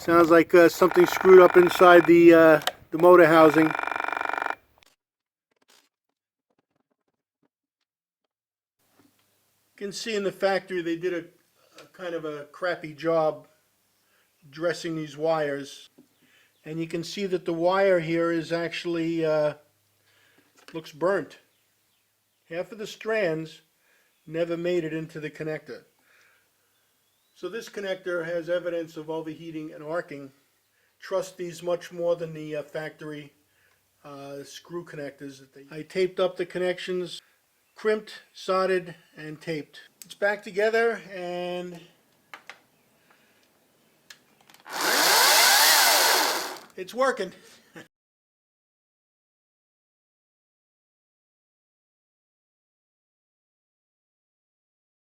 Sounds like something screwed up inside the motor housing. You can see in the factory they did a kind of a crappy job dressing these wires. And you can see that the wire here is actually looks burnt. Half of the strands never made it into the connector. So this connector has evidence of overheating and arcing. Trust these much more than the factory screw connectors. I taped up the connections, crimped, soldered, and taped. It's back together, and it's working.